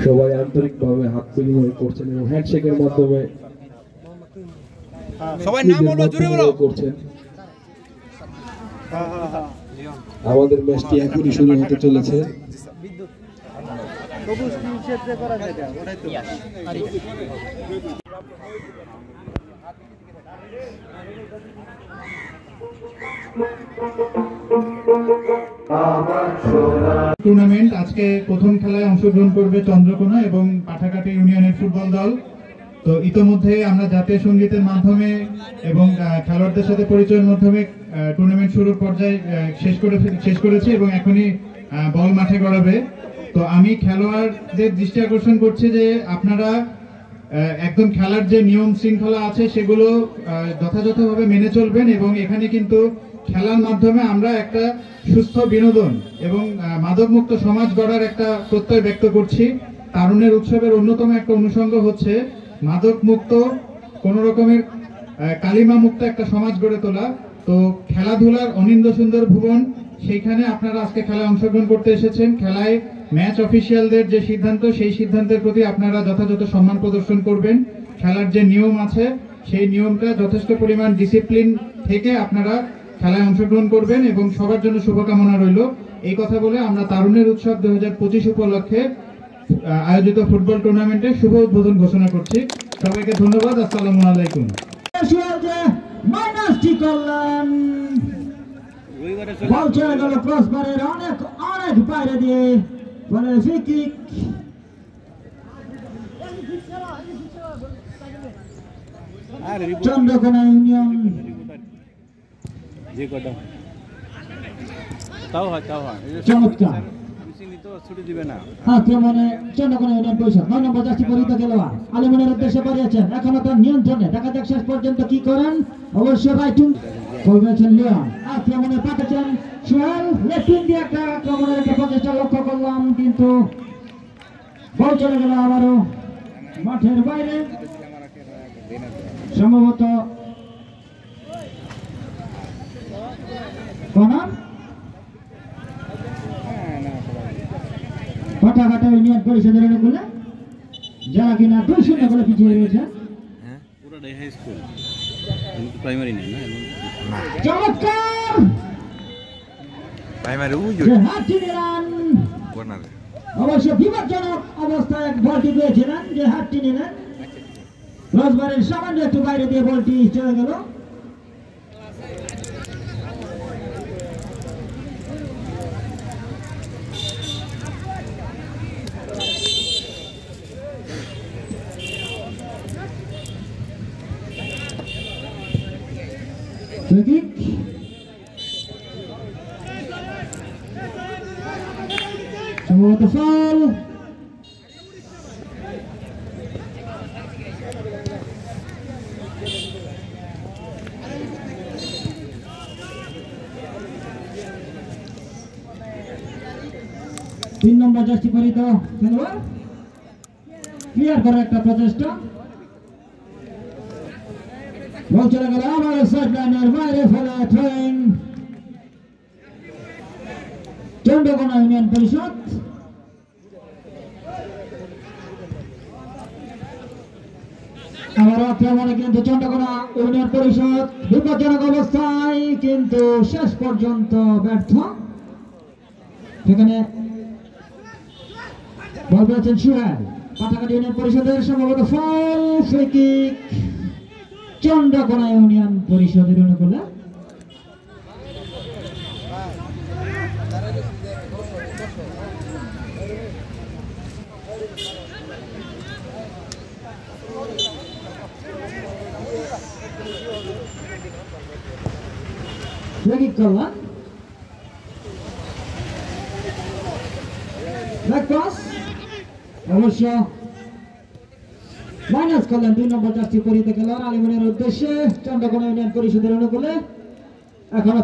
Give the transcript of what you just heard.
সবাই আন্তরিকভাবে হাত বিনিময় করছেন এবং হ্যান্ডশেকের মাধ্যমে সবাই নাম বলো, জোরে বলো করছেন। আমাদের ম্যাচটি এখনই শুরু হতে চলেছে। টুর্নামেন্ট আজকে প্রথম খেলায় অংশগ্রহণ করবে চন্দ্রকোনা এবং পাঠাঘাটা ইউনিয়নের ফুটবল দল। তো ইতোমধ্যে আমরা জাতীয় সঙ্গীতের মাধ্যমে এবং খেলোয়াড়দের সাথে পরিচয়ের মাধ্যমে টুর্নামেন্ট শুরুর পর্যায়ে শেষ করেছি এবং এখনই বল মাঠে গড়াবে। তো আমি খেলোয়াড়দের দৃষ্টি আকর্ষণ করছি যে আপনারা একদম খেলার যে নিয়ম শৃঙ্খলা আছে সেগুলো যথাযথভাবে মেনে চলবেন এবং এখানে কিন্তু খেলার মাধ্যমে আমরা একটা সুস্থ বিনোদন এবং মাদকমুক্ত সমাজ গড়ার একটা প্রত্যয় ব্যক্ত করছি। তারুণ্যের উৎসবের অন্যতম একটা অনুষঙ্গ হচ্ছে মাদক মুক্ত কোন রকমের কালিমা মুক্ত একটা সমাজ গড়ে তোলা। তো খেলাধুলার অনিন্দ সুন্দর ভুবন, সেইখানে আপনারা আজকে খেলায় অংশগ্রহণ করতে এসেছেন। খেলায় ম্যাচ অফিসিয়ালদের যে সিদ্ধান্ত, সেই সিদ্ধান্তের প্রতি আপনারা যথাযথ সম্মান প্রদর্শন করবেন। খেলার যে নিয়ম আছে সেই নিয়মটা যথেষ্ট পরিমাণ ডিসিপ্লিন থেকে আপনারা খেলায় অংশগ্রহণ করবেন এবং সবার জন্য শুভকামনা রইল। এই কথা বলে আমরা তারুণ্যের উৎসব 2025 উপলক্ষে আয়োজিত ফুটবল টুর্নামেন্টের শুভ উদ্বোধন ঘোষণা করছি। সবাইকে ধন্যবাদ। আসসালামু আলাইকুম। অনেক বাইরে দিয়ে চন্দ্রকোনা ইউনিয়ন চমৎকার আক্রমণে চন্দ্রকোনা ইউনিয়ন পরিষদ 9 নম্বর জার্সি পরিহিত খেলোয়াড় আলিমনের উদ্দেশ্যে বাড়িয়েছেন। এখনো তার নিয়ন্ত্রণে, দেখা যাক শেষ পর্যন্ত কি করেন। অবশ্য রাইটুং করেছেন লিওন, আক্রমণে পাঠাচ্ছেন সোহেল। লেফট দিয়ে একটা আক্রমণের একটা প্রচেষ্টা লক্ষ্য করলাম, কিন্তু বল চলে গেল আবারও মাঠের বাইরে। সম্ভবত পাঠাঘাটা ইউনিয়ন পরিষদের অনুকূলে, যারা কিনা 2-0 করে পিছিয়ে রয়েছে। চমৎকার অবশ্য বিপজ্জনক অবস্থায় বলটি পেয়েছিলেন, যে হাতটি নিলেন রোজবারের সামান্য একটু বাইরে দিয়ে বলটি চলে গেল। সম্ভবত ফাউল। তিন নম্বর জার্সি পরিহিত খেলোয়াড় ক্লিয়ার করার একটা প্রচেষ্টা, বল চলে গেল আবার সাইড লাইনের বাইরে, ফেলে ট্রেন চন্দ্রকোনা ইউনিয়ন পরিষদ। আবার আক্রমণে কিন্তু চন্দ্রকোনা ইউনিয়ন পরিষদ বিপজ্জনক অবস্থায়, কিন্তু শেষ পর্যন্ত ব্যর্থ। সেখানে বল পেয়েছেন সোহেল, পাঠাঘাটা ইউনিয়ন পরিষদের সম্ভবত foul. Free kick Chandrakona union পরিষদের অনুকূলে। করলাম অবশ্য মাইনাস করলেন 2 নম্বর জার্সি পরিহিত খেলোয়াড় আলিমনের উদ্দেশ্যে চন্দ্রকোনা ইউনিয়ন পরিষদের অনুকূলে। এখনো